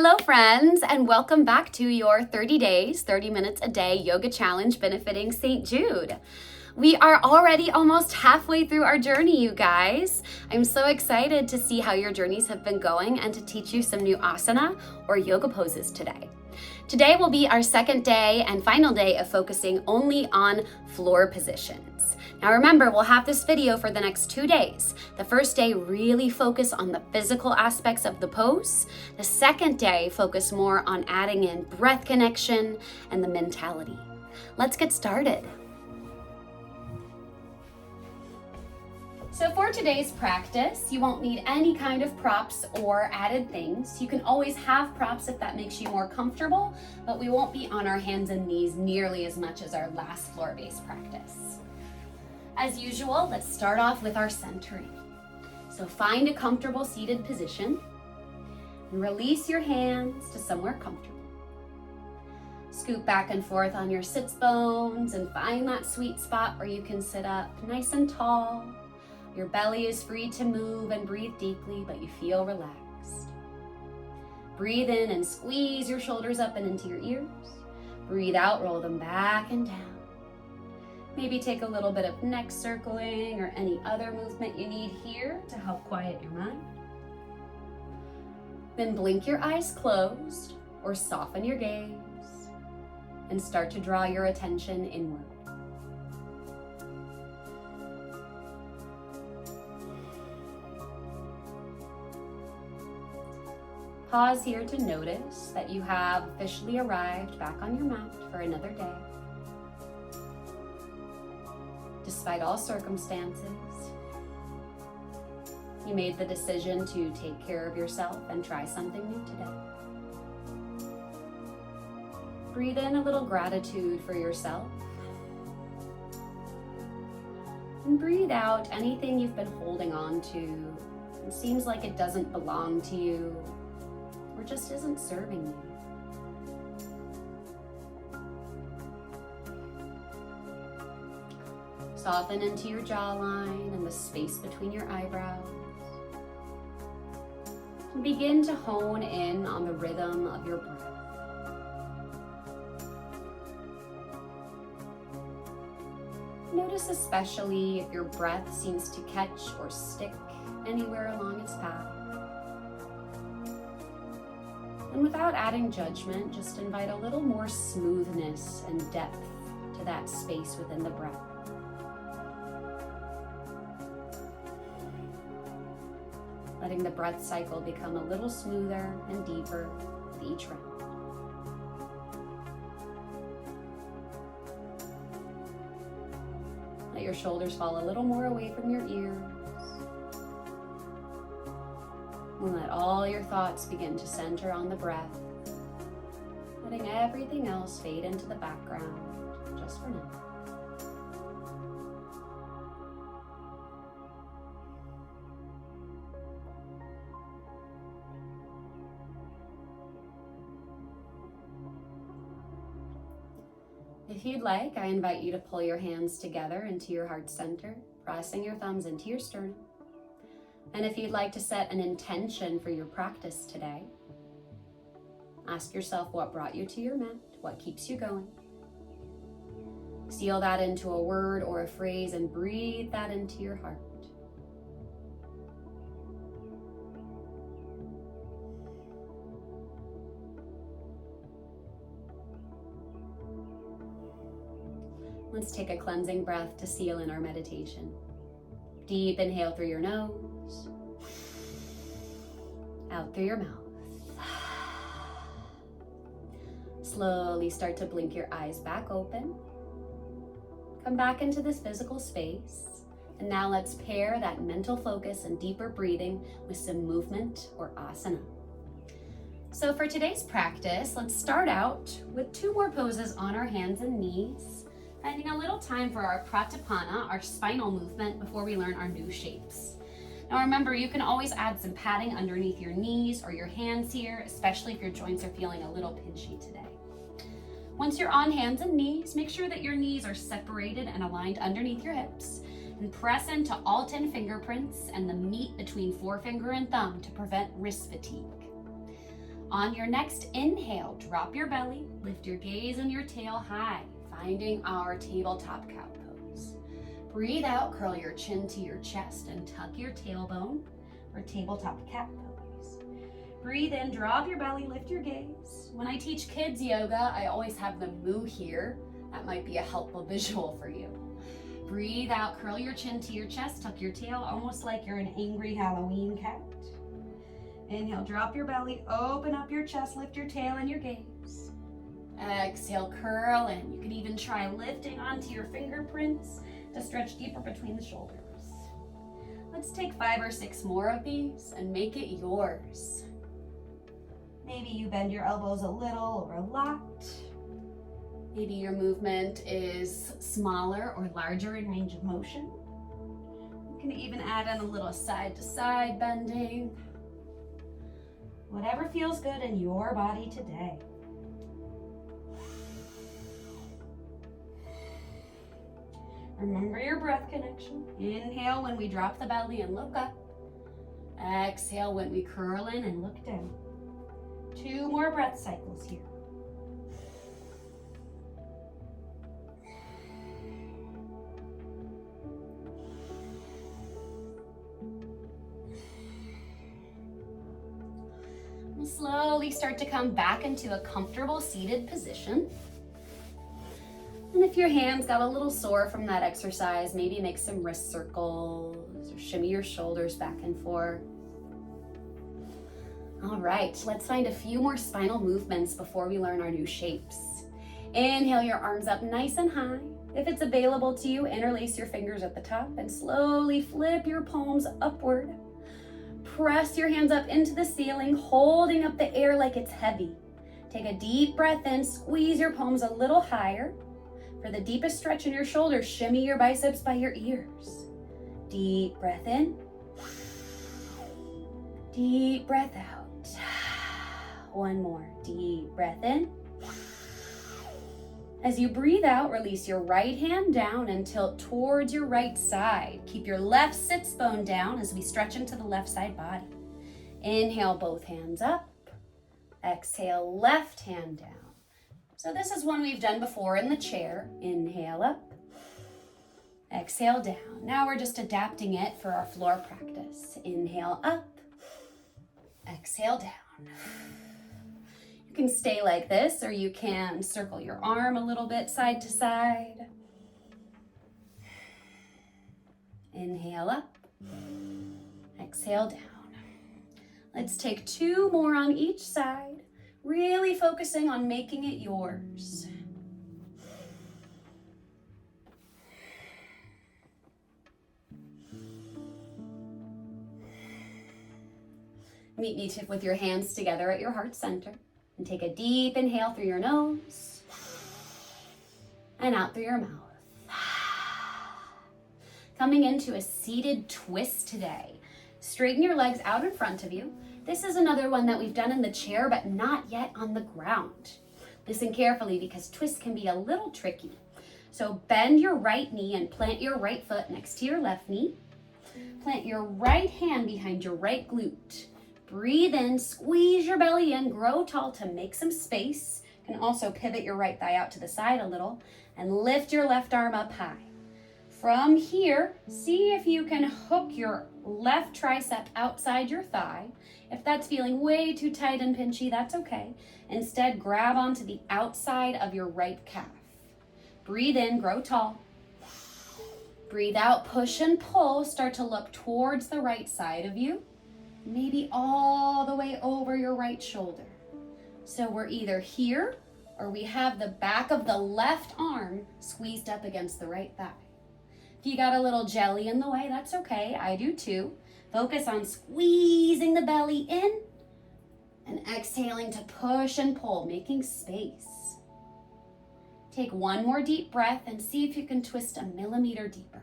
Hello friends, and welcome back to your 30 days, 30 minutes a day yoga challenge benefiting St. Jude. We are already almost halfway through our journey, you guys. I'm so excited to see how your journeys have been going and to teach you some new asana or yoga poses today. Today will be our second day and final day of focusing only on floor positions. Now remember, we'll have this video for the next 2 days. The first day, really focus on the physical aspects of the pose. The second day, focus more on adding in breath connection and the mentality. Let's get started. So for today's practice, you won't need any kind of props or added things. You can always have props if that makes you more comfortable, but we won't be on our hands and knees nearly as much as our last floor-based practice. As usual, let's start off with our centering. So find a comfortable seated position and release your hands to somewhere comfortable. Scoot back and forth on your sits bones and find that sweet spot where you can sit up nice and tall. Your belly is free to move and breathe deeply, but you feel relaxed. Breathe in and squeeze your shoulders up and into your ears. Breathe out, roll them back and down. Maybe take a little bit of neck circling or any other movement you need here to help quiet your mind. Then blink your eyes closed or soften your gaze and start to draw your attention inward. Pause here to notice that you have officially arrived back on your mat for another day. Despite all circumstances, you made the decision to take care of yourself and try something new today. Breathe in a little gratitude for yourself. And breathe out anything you've been holding on to. It seems like it doesn't belong to you or just isn't serving you. Soften into your jawline and the space between your eyebrows. And begin to hone in on the rhythm of your breath. Notice especially if your breath seems to catch or stick anywhere along its path. And without adding judgment, just invite a little more smoothness and depth to that space within the breath. Letting the breath cycle become a little smoother and deeper with each round. Let your shoulders fall a little more away from your ears. And let all your thoughts begin to center on the breath, letting everything else fade into the background just for now. If you'd like, I invite you to pull your hands together into your heart center, pressing your thumbs into your sternum. And if you'd like to set an intention for your practice today, ask yourself what brought you to your mat, what keeps you going. Seal that into a word or a phrase and breathe that into your heart. Let's take a cleansing breath to seal in our meditation. Deep inhale through your nose, out through your mouth. Slowly start to blink your eyes back open. Come back into this physical space. And now let's pair that mental focus and deeper breathing with some movement or asana. So for today's practice, let's start out with 2 more poses on our hands and knees. Finding a little time for our pratipana, our spinal movement, before we learn our new shapes. Now remember, you can always add some padding underneath your knees or your hands here, especially if your joints are feeling a little pinchy today. Once you're on hands and knees, make sure that your knees are separated and aligned underneath your hips, and press into all 10 fingerprints and the meat between forefinger and thumb to prevent wrist fatigue. On your next inhale, drop your belly, lift your gaze and your tail high, finding our tabletop cow pose. Breathe out, curl your chin to your chest and tuck your tailbone for tabletop cat pose. Breathe in, drop your belly, lift your gaze. When I teach kids yoga, I always have them moo here. That might be a helpful visual for you. Breathe out, curl your chin to your chest, tuck your tail, almost like you're an angry Halloween cat. Inhale, drop your belly, open up your chest, lift your tail and your gaze. Exhale, curl in. You can even try lifting onto your fingerprints to stretch deeper between the shoulders. Let's take 5 or 6 more of these and make it yours. Maybe you bend your elbows a little or a lot. Maybe your movement is smaller or larger in range of motion. You can even add in a little side to side bending. Whatever feels good in your body today. Remember your breath connection. Inhale when we drop the belly and look up. Exhale when we curl in and look down. 2 more breath cycles here. We'll slowly start to come back into a comfortable seated position. And if your hands got a little sore from that exercise, maybe make some wrist circles or shimmy your shoulders back and forth. All right, let's find a few more spinal movements before we learn our new shapes. Inhale your arms up nice and high. If it's available to you, interlace your fingers at the top and slowly flip your palms upward. Press your hands up into the ceiling, holding up the air like it's heavy. Take a deep breath in, squeeze your palms a little higher. For the deepest stretch in your shoulders, shimmy your biceps by your ears. Deep breath in. Deep breath out. One more. Deep breath in. As you breathe out, release your right hand down and tilt towards your right side. Keep your left sits bone down as we stretch into the left side body. Inhale, both hands up. Exhale, left hand down. So this is one we've done before in the chair. Inhale up. Exhale down. Now we're just adapting it for our floor practice. Inhale up. Exhale down. You can stay like this, or you can circle your arm a little bit side to side. Inhale up. Exhale down. Let's take 2 more on each side, really focusing on making it yours. Meet me with your hands together at your heart center. And take a deep inhale through your nose and out through your mouth. Coming into a seated twist today. Straighten your legs out in front of you. This is another one that we've done in the chair, but not yet on the ground. Listen carefully because twists can be a little tricky. So bend your right knee and plant your right foot next to your left knee. Plant your right hand behind your right glute. Breathe in, squeeze your belly in, grow tall to make some space. You can also pivot your right thigh out to the side a little and lift your left arm up high. From here, see if you can hook your left tricep outside your thigh. If that's feeling way too tight and pinchy, that's okay. Instead, grab onto the outside of your right calf. Breathe in, grow tall. Breathe out, push and pull. Start to look towards the right side of you. Maybe all the way over your right shoulder. So we're either here or we have the back of the left arm squeezed up against the right thigh. If you got a little jelly in the way, that's okay. I do too. Focus on squeezing the belly in and exhaling to push and pull, making space. Take 1 more deep breath and see if you can twist a millimeter deeper.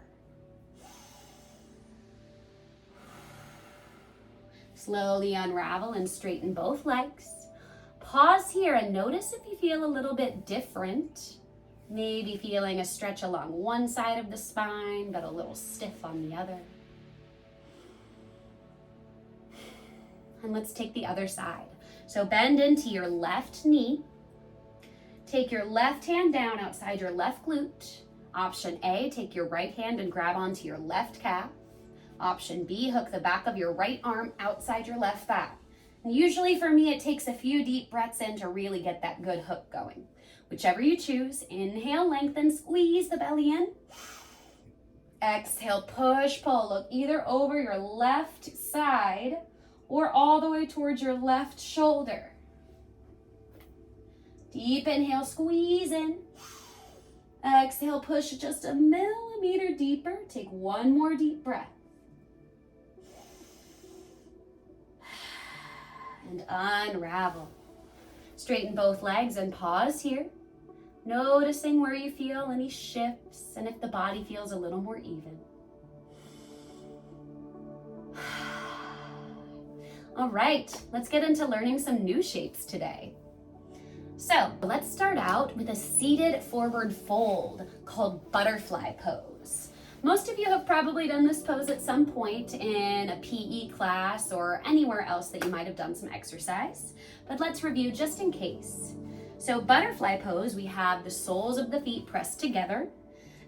Slowly unravel and straighten both legs. Pause here and notice if you feel a little bit different. Maybe feeling a stretch along one side of the spine, but a little stiff on the other. And let's take the other side. So bend into your left knee. Take your left hand down outside your left glute. Option A, take your right hand and grab onto your left calf. Option B, hook the back of your right arm outside your left thigh. And usually for me, it takes a few deep breaths in to really get that good hook going. Whichever you choose, inhale, lengthen, squeeze the belly in. Exhale, push, pull. Look either over your left side or all the way towards your left shoulder. Deep inhale, squeeze in. Exhale, push just a millimeter deeper. Take one more deep breath. And unravel. Straighten both legs and pause here. Noticing where you feel any shifts and if the body feels a little more even. All right, let's get into learning some new shapes today. So let's start out with a seated forward fold called butterfly pose. Most of you have probably done this pose at some point in a PE class or anywhere else that you might have done some exercise, but let's review just in case. So butterfly pose, we have the soles of the feet pressed together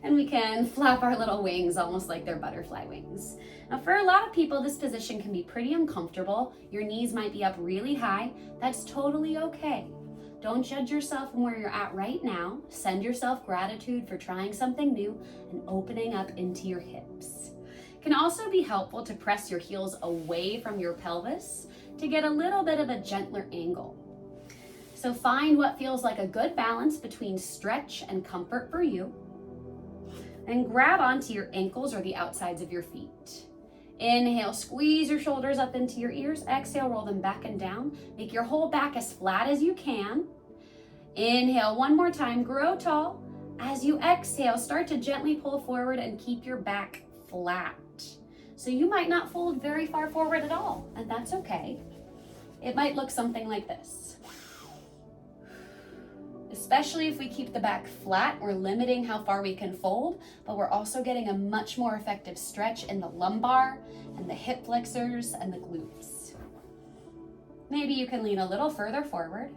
and we can flap our little wings almost like they're butterfly wings. Now for a lot of people, this position can be pretty uncomfortable. Your knees might be up really high. That's totally okay. Don't judge yourself from where you're at right now. Send yourself gratitude for trying something new and opening up into your hips. It can also be helpful to press your heels away from your pelvis to get a little bit of a gentler angle. So find what feels like a good balance between stretch and comfort for you. And grab onto your ankles or the outsides of your feet. Inhale, squeeze your shoulders up into your ears. Exhale, roll them back and down. Make your whole back as flat as you can. Inhale one more time, grow tall. As you exhale, start to gently pull forward and keep your back flat. So you might not fold very far forward at all, and that's okay. It might look something like this. Especially if we keep the back flat, we're limiting how far we can fold, but we're also getting a much more effective stretch in the lumbar and the hip flexors and the glutes. Maybe you can lean a little further forward.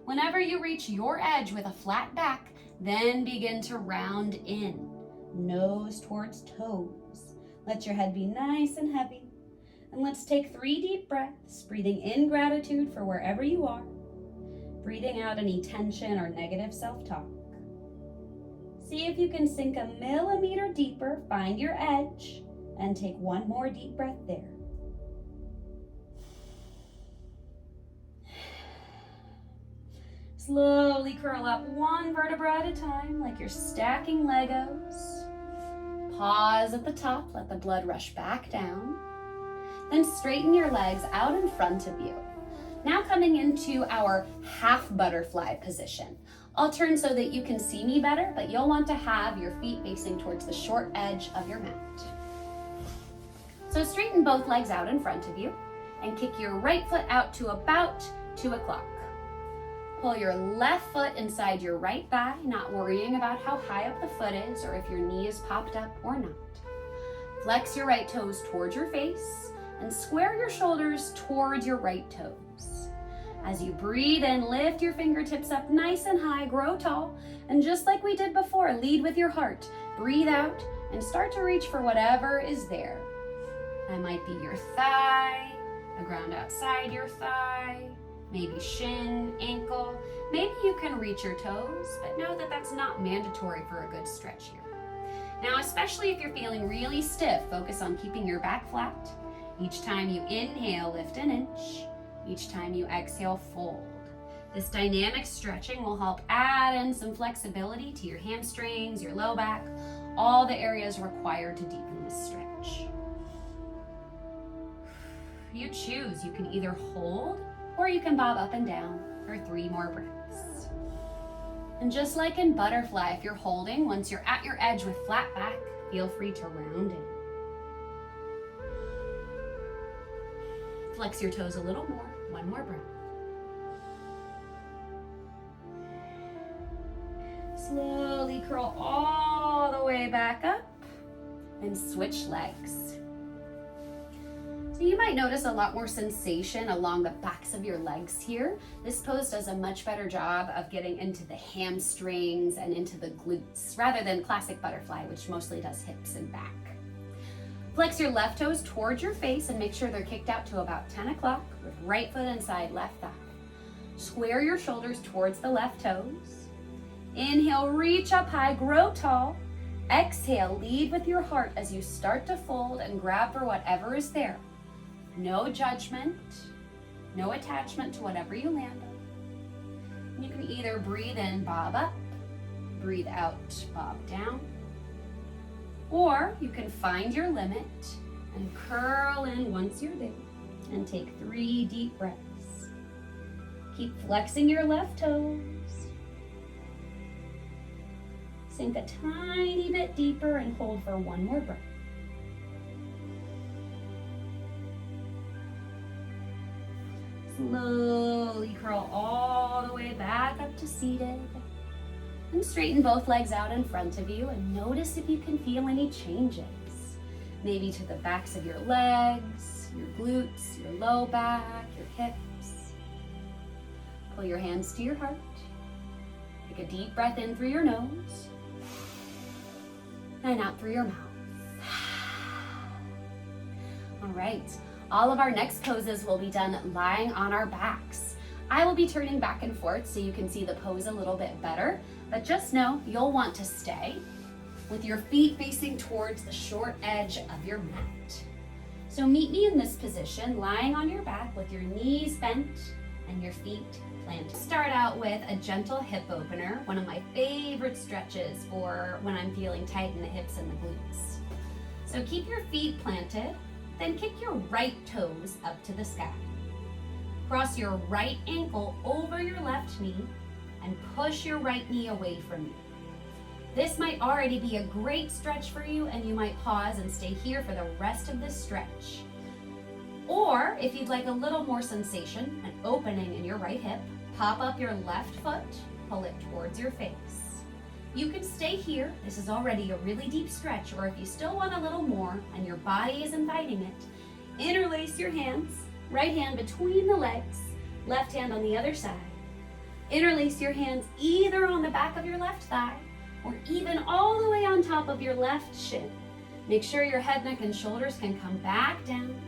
Whenever you reach your edge with a flat back, then begin to round in, nose towards toes. Let your head be nice and heavy. And let's take 3 deep breaths, breathing in gratitude for wherever you are, breathing out any tension or negative self-talk. See if you can sink a millimeter deeper, find your edge, and take 1 more deep breath there. Slowly curl up 1 vertebra at a time, like you're stacking Legos. Pause at the top, let the blood rush back down. Then straighten your legs out in front of you. Now coming into our half butterfly position. I'll turn so that you can see me better, but you'll want to have your feet facing towards the short edge of your mat. So straighten both legs out in front of you and kick your right foot out to about 2 o'clock. Pull your left foot inside your right thigh, not worrying about how high up the foot is or if your knee is popped up or not. Flex your right toes towards your face and square your shoulders towards your right toes. As you breathe in, lift your fingertips up nice and high, grow tall, and just like we did before, lead with your heart. Breathe out and start to reach for whatever is there. That might be your thigh, the ground outside your thigh, maybe shin, ankle. Maybe you can reach your toes, but know that that's not mandatory for a good stretch here. Now, especially if you're feeling really stiff, focus on keeping your back flat. Each time you inhale, lift an inch. Each time you exhale, fold. This dynamic stretching will help add in some flexibility to your hamstrings, your low back, all the areas required to deepen this stretch. You choose. You can either hold or you can bob up and down for 3 more breaths. And just like in butterfly, if you're holding, once you're at your edge with flat back, feel free to round in. Flex your toes a little more. 1 more breath. Slowly curl all the way back up and switch legs. So you might notice a lot more sensation along the backs of your legs here. This pose does a much better job of getting into the hamstrings and into the glutes rather than classic butterfly, which mostly does hips and back. Flex your left toes towards your face and make sure they're kicked out to about 10 o'clock with right foot inside left thigh. Square your shoulders towards the left toes. Inhale, reach up high, grow tall. Exhale, lead with your heart as you start to fold and grab for whatever is there. No judgment, no attachment to whatever you land on. You can either breathe in, bob up, breathe out, bob down, or you can find your limit and curl in once you're there and take 3 deep breaths. Keep flexing your left toes. Sink a tiny bit deeper and hold for 1 more breath. Slowly curl all the way back up to seated. And straighten both legs out in front of you and notice if you can feel any changes. Maybe to the backs of your legs, your glutes, your low back, your hips. Pull your hands to your heart. Take a deep breath in through your nose and out through your mouth. All right. All of our next poses will be done lying on our backs. I will be turning back and forth so you can see the pose a little bit better, but just know you'll want to stay with your feet facing towards the short edge of your mat. So meet me in this position, lying on your back with your knees bent and your feet planted. Start out with a gentle hip opener, one of my favorite stretches for when I'm feeling tight in the hips and the glutes. So keep your feet planted. Then kick your right toes up to the sky. Cross your right ankle over your left knee and push your right knee away from you. This might already be a great stretch for you and you might pause and stay here for the rest of this stretch. Or if you'd like a little more sensation, an opening in your right hip, pop up your left foot, pull it towards your face. You can stay here, this is already a really deep stretch, or if you still want a little more and your body is inviting it, interlace your hands, right hand between the legs, left hand on the other side. Interlace your hands either on the back of your left thigh or even all the way on top of your left shin. Make sure your head, neck, and shoulders can come back down.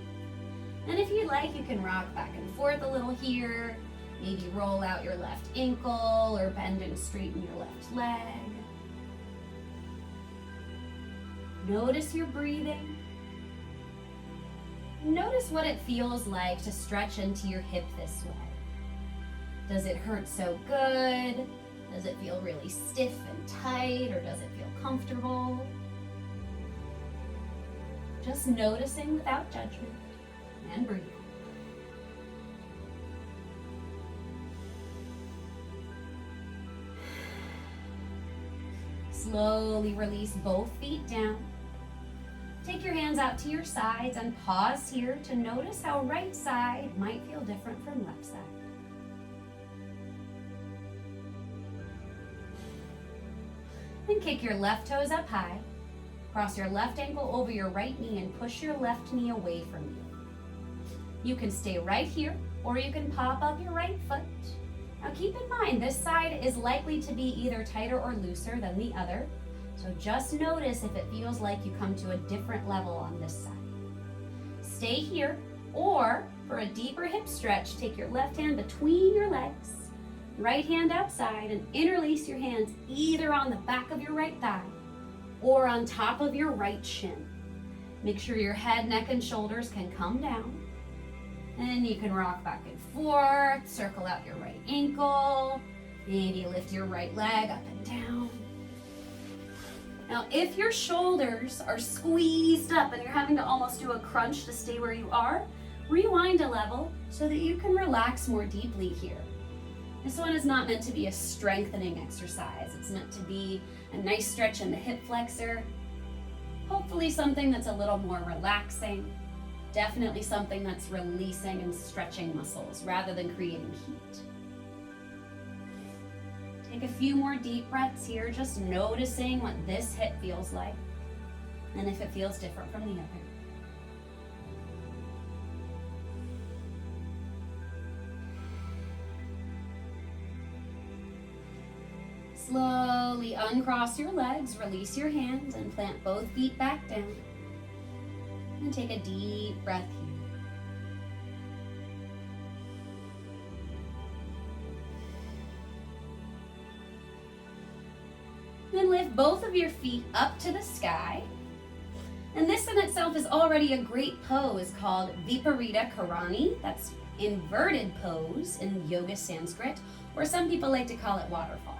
And if you'd like, you can rock back and forth a little here. Maybe roll out your left ankle or bend and straighten your left leg. Notice your breathing. Notice what it feels like to stretch into your hip this way. Does it hurt so good? Does it feel really stiff and tight, or does it feel comfortable? Just noticing without judgment and breathing. Slowly release both feet down. Take your hands out to your sides and pause here to notice how right side might feel different from left side. Then kick your left toes up high. Cross your left ankle over your right knee and push your left knee away from you. You can stay right here, or you can pop up your right foot. Now keep in mind, this side is likely to be either tighter or looser than the other. So just notice if it feels like you come to a different level on this side. Stay here, or for a deeper hip stretch, take your left hand between your legs, right hand outside, and interlace your hands either on the back of your right thigh or on top of your right shin. Make sure your head, neck, and shoulders can come down. And you can rock back and forth, circle out your right ankle, maybe lift your right leg up and down. Now, if your shoulders are squeezed up and you're having to almost do a crunch to stay where you are, rewind a level so that you can relax more deeply here. This one is not meant to be a strengthening exercise. It's meant to be a nice stretch in the hip flexor. Hopefully something that's a little more relaxing. Definitely something that's releasing and stretching muscles rather than creating heat. Take a few more deep breaths here, just noticing what this hip feels like and if it feels different from the other. Slowly uncross your legs, release your hands, and plant both feet back down. And take a deep breath here. Then lift both of your feet up to the sky. And this in itself is already a great pose called Viparita Karani. That's inverted pose in Yoga Sanskrit, or some people like to call it waterfall.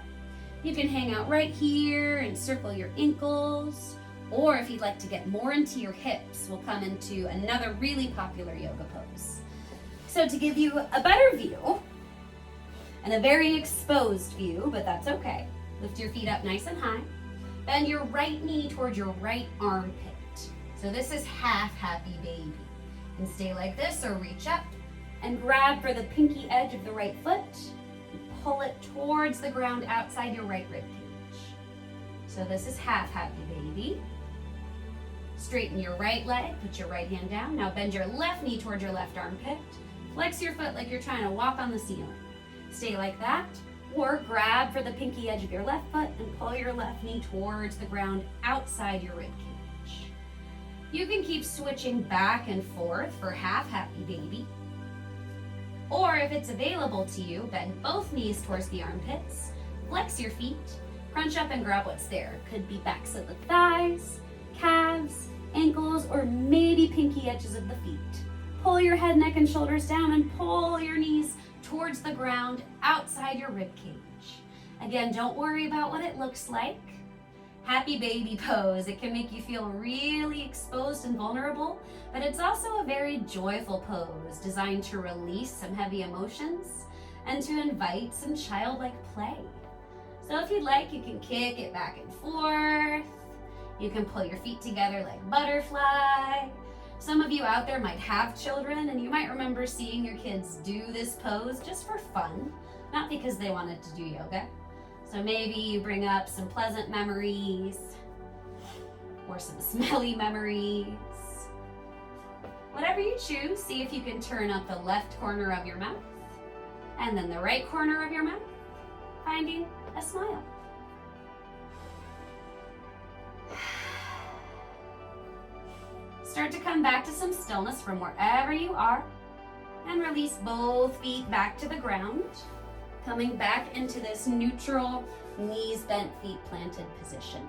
You can hang out right here and circle your ankles, or if you'd like to get more into your hips, we'll come into another really popular yoga pose. So to give you a better view, and a very exposed view, but that's okay, lift your feet up nice and high. Bend your right knee towards your right armpit. So this is half happy baby. You can stay like this or reach up and grab for the pinky edge of the right foot. Pull it towards the ground outside your right rib cage. So this is half happy baby. Straighten your right leg, put your right hand down. Now bend your left knee towards your left armpit. Flex your foot like you're trying to walk on the ceiling. Stay like that, or grab for the pinky edge of your left foot and pull your left knee towards the ground outside your rib cage. You can keep switching back and forth for half happy baby. Or if it's available to you, bend both knees towards the armpits, flex your feet, crunch up and grab what's there. Could be backs of the thighs, calves, ankles, or maybe pinky edges of the feet. Pull your head, neck, and shoulders down and pull your knees towards the ground outside your rib cage. Again, don't worry about what it looks like. Happy baby pose. It can make you feel really exposed and vulnerable, but it's also a very joyful pose designed to release some heavy emotions and to invite some childlike play. So if you'd like, you can kick it back and forth. You can pull your feet together like butterfly. Some of you out there might have children, and you might remember seeing your kids do this pose just for fun, not because they wanted to do yoga. So maybe you bring up some pleasant memories or some smelly memories. Whatever you choose, see if you can turn up the left corner of your mouth and then the right corner of your mouth, finding a smile. Start to come back to some stillness from wherever you are and release both feet back to the ground. Coming back into this neutral, knees bent, feet planted position.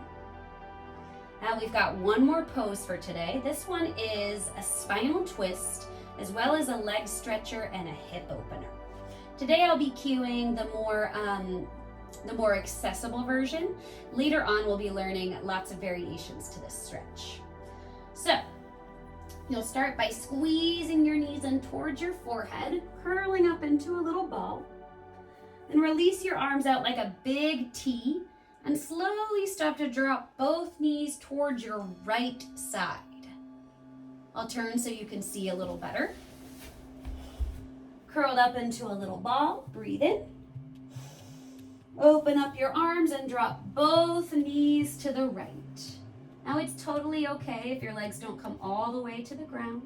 Now we've got one more pose for today. This one is a spinal twist, as well as a leg stretcher and a hip opener. Today I'll be cueing the more accessible version. Later on we'll be learning lots of variations to this stretch. So, you'll start by squeezing your knees in towards your forehead, curling up into a little ball. And release your arms out like a big T and slowly stop to drop both knees towards your right side. I'll turn so you can see a little better. Curled up into a little ball, breathe in. Open up your arms and drop both knees to the right. Now it's totally okay if your legs don't come all the way to the ground.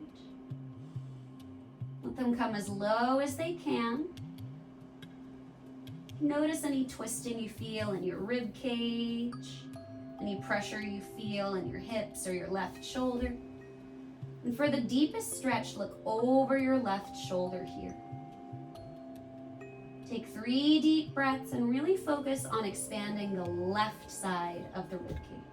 Let them come as low as they can. Notice any twisting you feel in your rib cage, any pressure you feel in your hips or your left shoulder. And for the deepest stretch, look over your left shoulder here. Take 3 deep breaths and really focus on expanding the left side of the rib cage.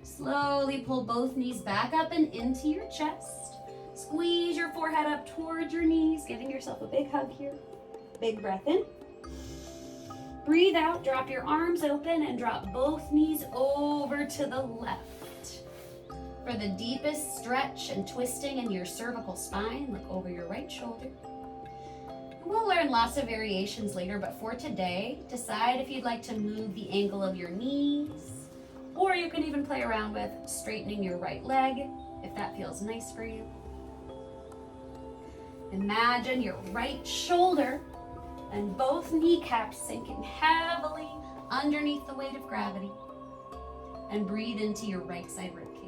Slowly pull both knees back up and into your chest. Squeeze your forehead up towards your knees, giving yourself a big hug here. Big breath in. Breathe out, drop your arms open and drop both knees over to the left. For the deepest stretch and twisting in your cervical spine, look over your right shoulder. We'll learn lots of variations later, but for today, decide if you'd like to move the angle of your knees, or you can even play around with straightening your right leg, if that feels nice for you. Imagine your right shoulder and both kneecaps sinking heavily underneath the weight of gravity, and breathe into your right side rib cage.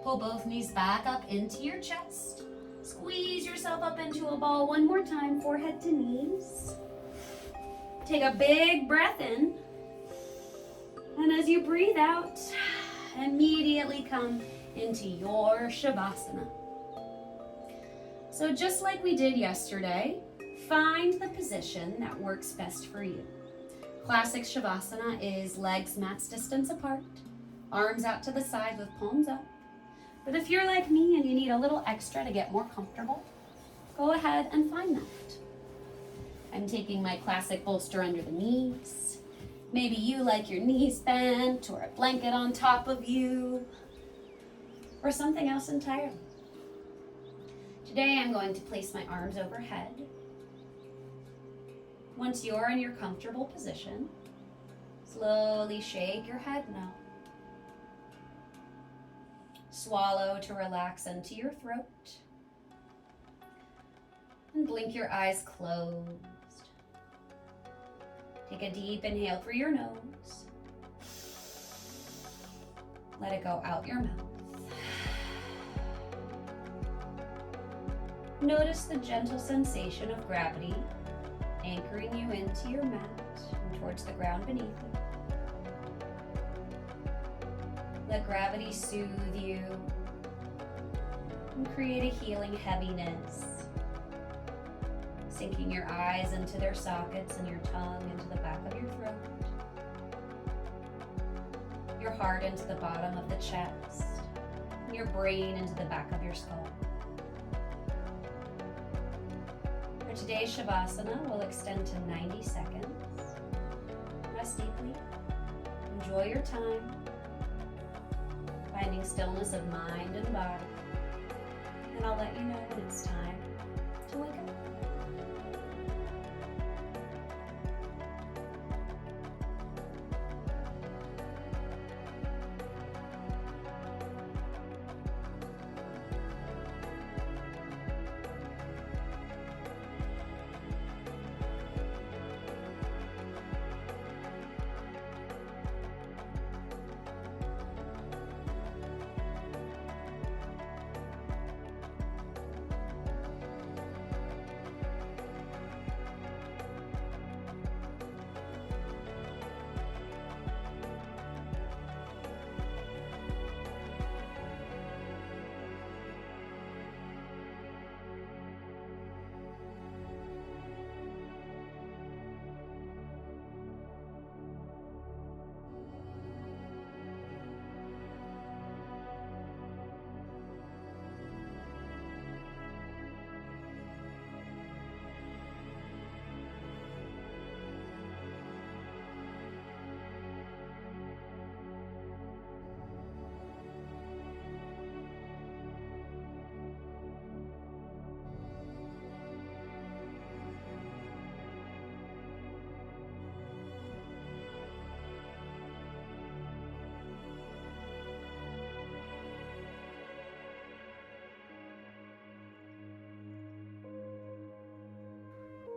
Pull both knees back up into your chest. Squeeze yourself up into a ball one more time, forehead to knees. Take a big breath in. And as you breathe out, immediately come into your Shavasana. So just like we did yesterday, find the position that works best for you. Classic Shavasana is legs mat's distance apart, arms out to the side with palms up. But if you're like me and you need a little extra to get more comfortable, go ahead and find that. I'm taking my classic bolster under the knees. Maybe you like your knees bent or a blanket on top of you or something else entirely. Today I'm going to place my arms overhead. Once you're in your comfortable position, slowly shake your head no. Swallow to relax into your throat. And blink your eyes closed. Take a deep inhale through your nose. Let it go out your mouth. Notice the gentle sensation of gravity anchoring you into your mat and towards the ground beneath it. Let gravity soothe you and create a healing heaviness, sinking your eyes into their sockets and your tongue into the back of your throat, your heart into the bottom of the chest, and your brain into the back of your skull. For today's Shavasana, we'll extend to 90 seconds. Rest deeply. Enjoy your time, finding stillness of mind and body. And I'll let you know when it's time to wake up.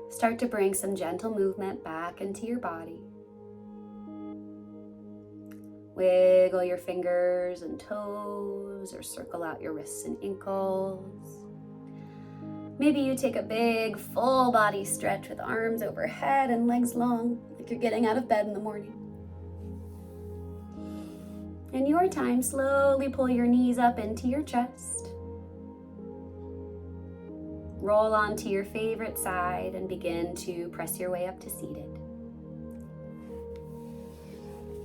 Start to bring some gentle movement back into your body. Wiggle your fingers and toes or circle out your wrists and ankles. Maybe you take a big full body stretch with arms overhead and legs long, like you're getting out of bed in the morning. In your time, slowly pull your knees up into your chest. Roll onto your favorite side and begin to press your way up to seated.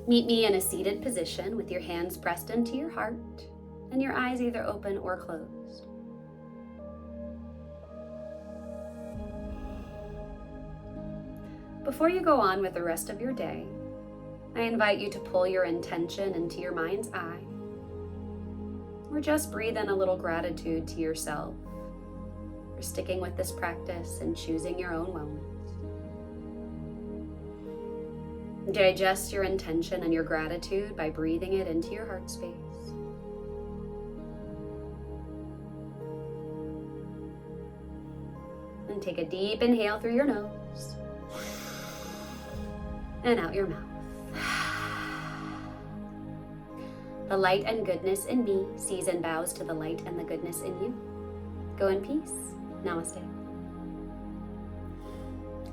Meet me in a seated position with your hands pressed into your heart and your eyes either open or closed. Before you go on with the rest of your day, I invite you to pull your intention into your mind's eye, or just breathe in a little gratitude to yourself for sticking with this practice and choosing your own wellness. Digest your intention and your gratitude by breathing it into your heart space. And take a deep inhale through your nose and out your mouth. The light and goodness in me sees and bows to the light and the goodness in you. Go in peace. Namaste.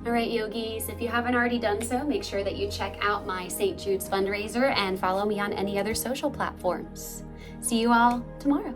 All right, yogis, if you haven't already done so, make sure that you check out my St. Jude's fundraiser and follow me on any other social platforms. See you all tomorrow.